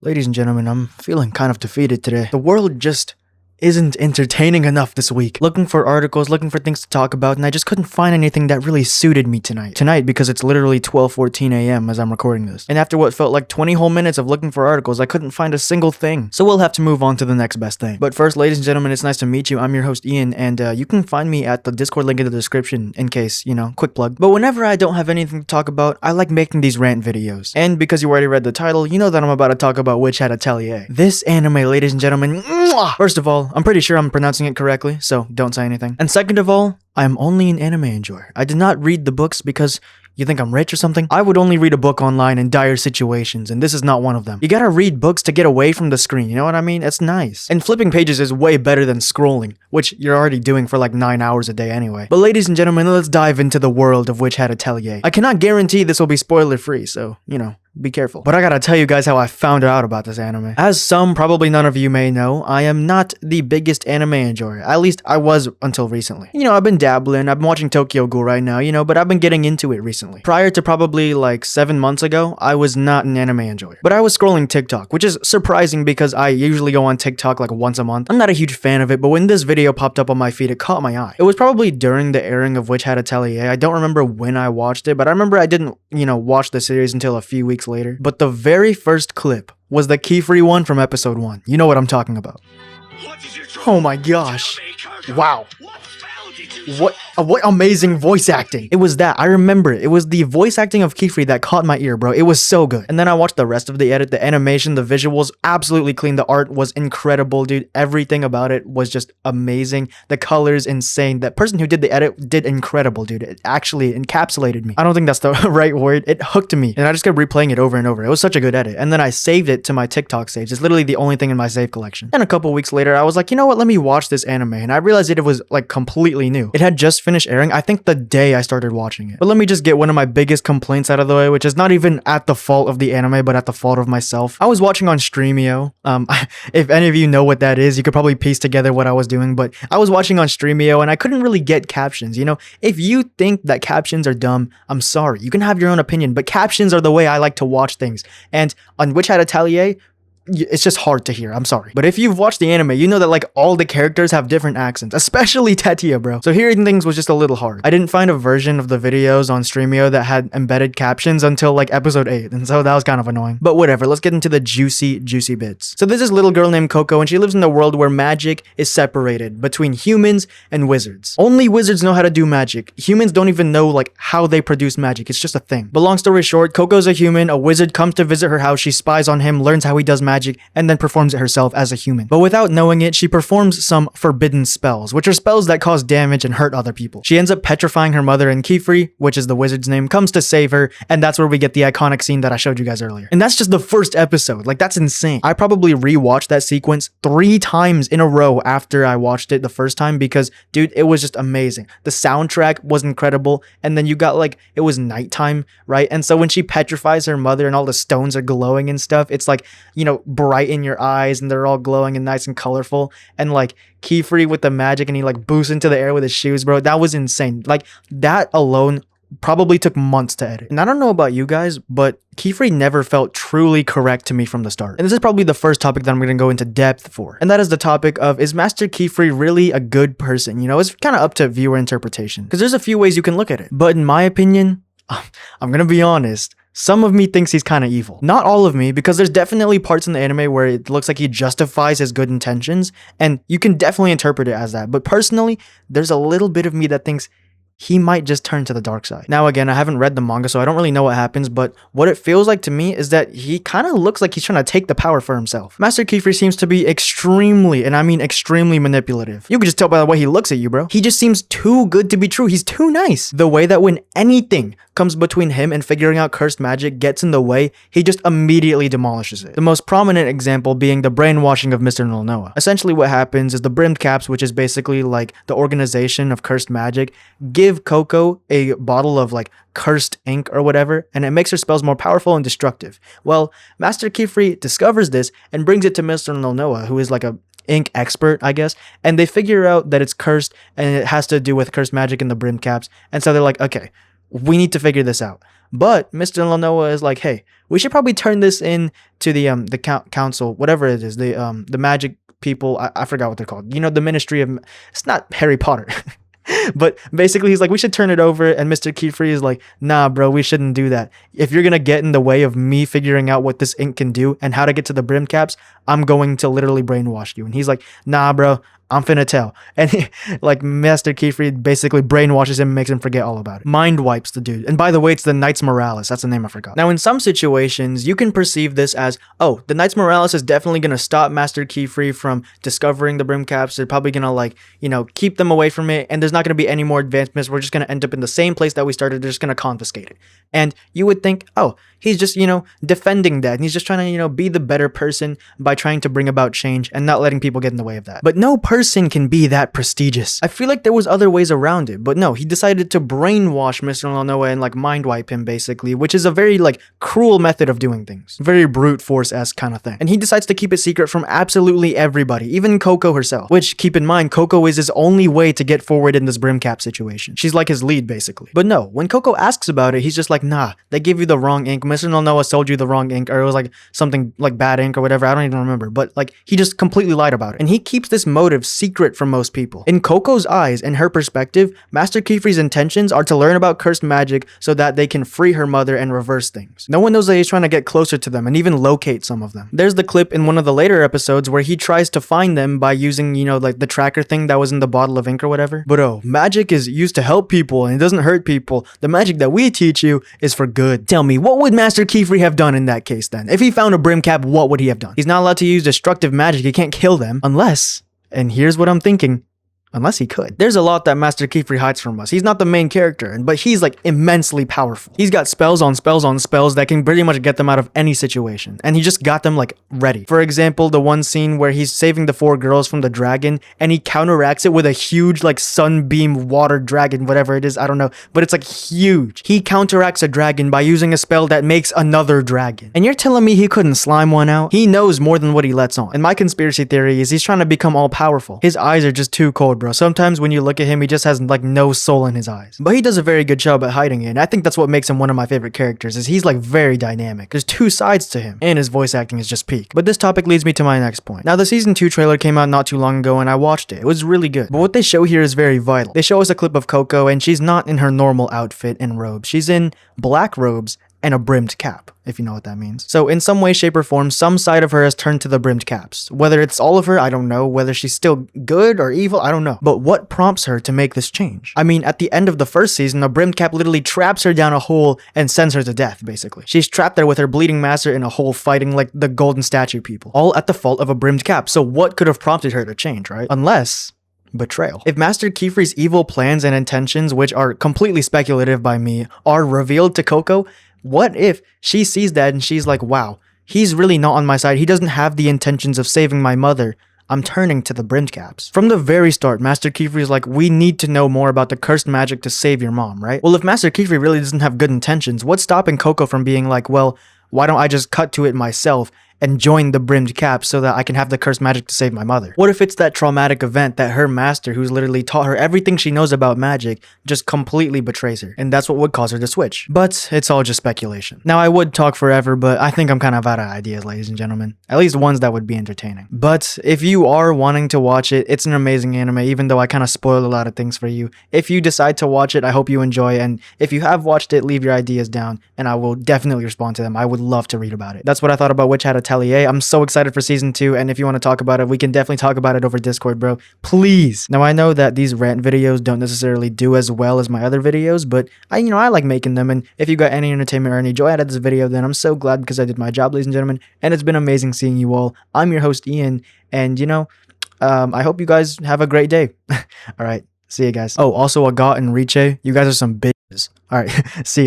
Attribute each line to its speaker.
Speaker 1: Ladies and gentlemen, I'm feeling kind of defeated today. The world just isn't entertaining enough this week. Looking for articles, looking for things to talk about, and I just couldn't find anything that really suited me tonight. Tonight, because it's literally 12:14 a.m. as I'm recording this. And after what felt like 20 whole minutes of looking for articles, I couldn't find a single thing. So we'll have to move on to the next best thing. But first, ladies and gentlemen, it's nice to meet you. I'm your host, Ian, and you can find me at the Discord link in the description in case, quick plug. But whenever I don't have anything to talk about, I like making these rant videos. And because you already read the title, you know that I'm about to talk about Witch Hat Atelier. This anime, ladies and gentlemen, first of all, I'm pretty sure I'm pronouncing it correctly, so don't say anything. And second of all, I am only an anime enjoyer. I did not read the books because you think I'm rich or something? I would only read a book online in dire situations, and this is not one of them. You gotta read books to get away from the screen, you know what I mean? It's nice. And flipping pages is way better than scrolling, which you're already doing for like 9 hours a day anyway. But ladies and gentlemen, let's dive into the world of Witch Hat Atelier. I cannot guarantee this will be spoiler free, so, be careful. But I gotta tell you guys how I found out about this anime. As some, probably none of you may know, I am not the biggest anime enjoyer. At least I was until recently. I've been dabbling, I've been watching Tokyo Ghoul right now, but I've been getting into it recently. Prior to probably like 7 months ago, I was not an anime enjoyer. But I was scrolling TikTok, which is surprising because I usually go on TikTok like once a month. I'm not a huge fan of it, but when this video popped up on my feed, it caught my eye. It was probably during the airing of Witch Hat Atelier. I don't remember when I watched it, but I remember I didn't, watch the series until a few weeks later. But the very first clip was the Kefrey one from episode 1. You know what I'm talking about. Oh my gosh. Wow. What amazing voice acting. It was that. I remember it. It was the voice acting of Kefrey that caught my ear, bro. It was so good. And then I watched the rest of the edit, the animation, the visuals, absolutely clean. The art was incredible, dude. Everything about it was just amazing. The colors, insane. That person who did the edit did incredible, dude. It actually encapsulated me. I don't think that's the right word. It hooked me. And I just kept replaying it over and over. It was such a good edit. And then I saved it to my TikTok saves. It's literally the only thing in my save collection. And a couple weeks later, I was like, you know what? Let me watch this anime. And I realized it was like completely new. It had just finished airing, I think the day I started watching it. But let me just get one of my biggest complaints out of the way, which is not even at the fault of the anime, but at the fault of myself. I was watching on Streamio. If any of you know what that is, you could probably piece together what I was doing, but I was watching on Streamio and I couldn't really get captions. If you think that captions are dumb, I'm sorry. You can have your own opinion, but captions are the way I like to watch things. And on Witch Hat Atelier, it's just hard to hear. I'm sorry. But if you've watched the anime, you know that like all the characters have different accents, especially Tetia, bro. So hearing things was just a little hard. I didn't find a version of the videos on Streamio that had embedded captions until like episode 8. And so that was kind of annoying. But whatever, let's get into the juicy bits. So there's this little girl named Coco and she lives in a world where magic is separated between humans and wizards. Only wizards know how to do magic. Humans don't even know like how they produce magic. It's just a thing. But long story short, Coco's a human. A wizard comes to visit her house. She spies on him, learns how he does magic, and then performs it herself as a human. But without knowing it, she performs some forbidden spells, which are spells that cause damage and hurt other people. She ends up petrifying her mother, and Kefrey, which is the wizard's name, comes to save her, and that's where we get the iconic scene that I showed you guys earlier. And that's just the first episode. Like, that's insane. I probably rewatched that sequence 3 times in a row after I watched it the first time because, dude, it was just amazing. The soundtrack was incredible, and then you got, like, it was nighttime, right? And so when she petrifies her mother and all the stones are glowing and stuff, it's like, bright in your eyes and they're all glowing and nice and colorful. And like Kefrey with the magic and he like boosts into the air with his shoes, bro. That was insane. Like that alone probably took months to edit. And I don't know about you guys, but Kefrey never felt truly correct to me from the start. And this is probably the first topic that I'm going to go into depth for. And that is the topic of, is Master Kefrey really a good person? It's kind of up to viewer interpretation because there's a few ways you can look at it. But in my opinion, I'm going to be honest, some of me thinks he's kind of evil. Not all of me, because there's definitely parts in the anime where it looks like he justifies his good intentions, and you can definitely interpret it as that. But personally, there's a little bit of me that thinks he might just turn to the dark side. Now again, I haven't read the manga, so I don't really know what happens, but what it feels like to me is that he kind of looks like he's trying to take the power for himself. Master Kefrey seems to be extremely, and I mean extremely manipulative. You can just tell by the way he looks at you, bro. He just seems too good to be true. He's too nice. The way that when anything comes between him and figuring out cursed magic gets in the way, he just immediately demolishes it. The most prominent example being the brainwashing of Mr. Noah. Essentially what happens is the Brimmed Caps, which is basically like the organization of cursed magic, give Coco a bottle of like cursed ink or whatever, and it makes her spells more powerful and destructive. Well, Master Kefrey discovers this and brings it to Mr. Noah, who is like a ink expert, I guess, and they figure out that it's cursed and it has to do with cursed magic in the Brimmed Caps. And so they're like, okay, We need to figure this out. But Mr. Lanoa is like, hey, we should probably turn this in to the council, whatever it is, the magic people. I forgot what they're called. You know, the Ministry of. It's not Harry Potter. But basically, he's like, we should turn it over. And Mr. Kefrey is like, nah, bro, we shouldn't do that. If you're going to get in the way of me figuring out what this ink can do and how to get to the brim caps, I'm going to literally brainwash you. And he's like, nah, bro, I'm finna tell. And like Master Kefrey basically brainwashes him and makes him forget all about it. Mind wipes the dude. And by the way, it's the Knights Morales. That's the name I forgot. Now, in some situations, you can perceive this as, oh, the Knights Morales is definitely going to stop Master Kefrey from discovering the brim caps. They're probably going to, like, you know, keep them away from it. And there's not going to be any more advancements. We're just going to end up in the same place that we started. They're just going to confiscate it. And you would think, oh, he's just, you know, defending that. And he's just trying to, you know, be the better person by trying to bring about change and not letting people get in the way of that. But no person can be that prestigious. I feel like there was other ways around it, but no, he decided to brainwash Mr. Lanoa and like mind wipe him basically, which is a very like cruel method of doing things. Very brute force-esque kind of thing. And he decides to keep it secret from absolutely everybody, even Coco herself, which keep in mind, Coco is his only way to get forward in this brim cap situation. She's like his lead basically. But no, when Coco asks about it, he's just like, nah, they gave you the wrong ink. Mr. Lanoa sold you the wrong ink, or it was like something like bad ink or whatever. I don't even remember, but like he just completely lied about it. And he keeps this motive secret from most people. In Coco's eyes and her perspective, Master Kefrey's intentions are to learn about cursed magic so that they can free her mother and reverse things. No one knows that he's trying to get closer to them and even locate some of them. There's the clip in one of the later episodes where he tries to find them by using, you know, like the tracker thing that was in the bottle of ink or whatever. But oh, magic is used to help people and it doesn't hurt people. The magic that we teach you is for good. Tell me, what would Master Kefrey have done in that case then? If he found a brim cap, what would he have done? He's not allowed to use destructive magic. He can't kill them unless, and here's what I'm thinking, unless he could. There's a lot that Master Kefrey hides from us. He's not the main character, but he's like immensely powerful. He's got spells on spells on spells that can pretty much get them out of any situation. And he just got them like ready. For example, the one scene where he's saving the 4 girls from the dragon and he counteracts it with a huge like sunbeam water dragon, whatever it is, I don't know, but it's like huge. He counteracts a dragon by using a spell that makes another dragon. And you're telling me he couldn't slime one out? He knows more than what he lets on. And my conspiracy theory is he's trying to become all powerful. His eyes are just too cold, bro. Sometimes when you look at him, he just has like no soul in his eyes. But he does a very good job at hiding it. And I think that's what makes him one of my favorite characters, is he's like very dynamic. There's 2 sides to him. And his voice acting is just peak. But this topic leads me to my next point. Now, the season 2 trailer came out not too long ago and I watched it. It was really good. But what they show here is very vital. They show us a clip of Coco and she's not in her normal outfit and robes. She's in black robes and a brimmed cap, if you know what that means. So in some way, shape, or form, some side of her has turned to the brimmed caps. Whether it's all of her, I don't know. Whether she's still good or evil, I don't know. But what prompts her to make this change? I mean, at the end of the first season, a brimmed cap literally traps her down a hole and sends her to death, basically. She's trapped there with her bleeding master in a hole fighting like the golden statue people. All at the fault of a brimmed cap. So what could have prompted her to change, right? Unless betrayal. If Master Kefrey's evil plans and intentions, which are completely speculative by me, are revealed to Coco, what if she sees that and she's like, wow, he's really not on my side. He doesn't have the intentions of saving my mother. I'm turning to the brimmed caps. From the very start, Master Kefrey is like, we need to know more about the cursed magic to save your mom, right? Well, if Master Kefrey really doesn't have good intentions, what's stopping Coco from being like, well, why don't I just cut to it myself and join the brimmed caps so that I can have the cursed magic to save my mother? What if it's that traumatic event that her master, who's literally taught her everything she knows about magic, just completely betrays her? And that's what would cause her to switch. But it's all just speculation. Now, I would talk forever, but I think I'm kind of out of ideas, ladies and gentlemen. At least ones that would be entertaining. But if you are wanting to watch it, it's an amazing anime, even though I kind of spoiled a lot of things for you. If you decide to watch it, I hope you enjoy. And if you have watched it, leave your ideas down, and I will definitely respond to them. I would love to read about it. That's what I thought about Witch Hat Atelier. I'm so excited for season 2, and if you want to talk about it, we can definitely talk about it over Discord, bro. Please. Now, I know that these rant videos don't necessarily do as well as my other videos, but I like making them, and if you got any entertainment or any joy out of this video, then I'm so glad because I did my job, ladies and gentlemen, and it's been amazing seeing you all. I'm your host, Ian, and I hope you guys have a great day. All right, see you guys. Oh, also Agat and Riche, you guys are some bitches. All right, see ya.